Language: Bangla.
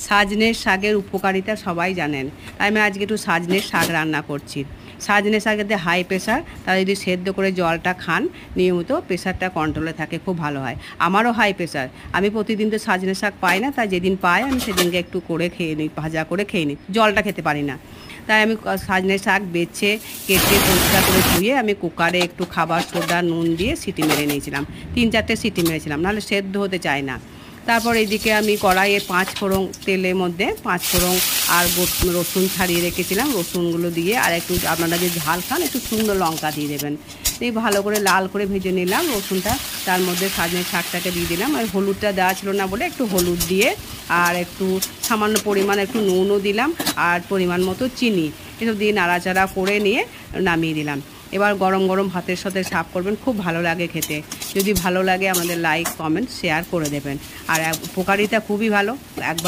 সাজনের শাকের উপকারিতা সবাই জানেন, তাই আমি আজকে একটু সাজনের শাক রান্না করছি। সাজনের শাকেতে হাই প্রেশার, তারা যদি সেদ্ধ করে জলটা খান নিয়মিত, প্রেশারটা কন্ট্রোলে থাকে, খুব ভালো হয়। আমারও হাই প্রেশার, আমি প্রতিদিন তো সাজনের শাক পাই না, তাই যেদিন পাই আমি সেদিনকে একটু করে খেয়ে নিই, ভাজা করে খেয়ে নিই, জলটা খেতে পারি না। তাই আমি সাজনের শাক বেছে কেটে পরিষ্কার করে ধুয়ে আমি কুকারে একটু খাবার সোডা নুন দিয়ে সিটি মেরে নিয়েছিলাম, 3-4টে সিটি মেরেছিলাম, নাহলে সেদ্ধ হতে চায় না। তারপর এইদিকে আমি কড়াইয়ে 5 ফোড়ন, তেলের মধ্যে 5 ফোড়ন আর রসুন ছাড়িয়ে রেখেছিলাম, রসুনগুলো দিয়ে আর একটু আপনারা যদি ঝাল খান একটু শুকনো লঙ্কা দিয়ে দেবেন। এই ভালো করে লাল করে ভেজে নিলাম রসুনটা, তার মধ্যে সাজনের শাকটাকে দিয়ে দিলাম। আর হলুদটা দেওয়া ছিল না বলে একটু হলুদ দিয়ে আর একটু সামান্য পরিমাণ একটু নুনও দিলাম আর পরিমাণ মতো চিনি, এসব দিয়ে নাড়াচাড়া করে নিয়ে নামিয়ে দিলাম। এবার গরম গরম ভাতের সাথে সার্ভ করবেন, খুব ভালো লাগে খেতে। যদি ভালো লাগে আমাদের লাইক কমেন্ট শেয়ার করে দেবেন। আর উপকারিতা খুবই ভালো, একবার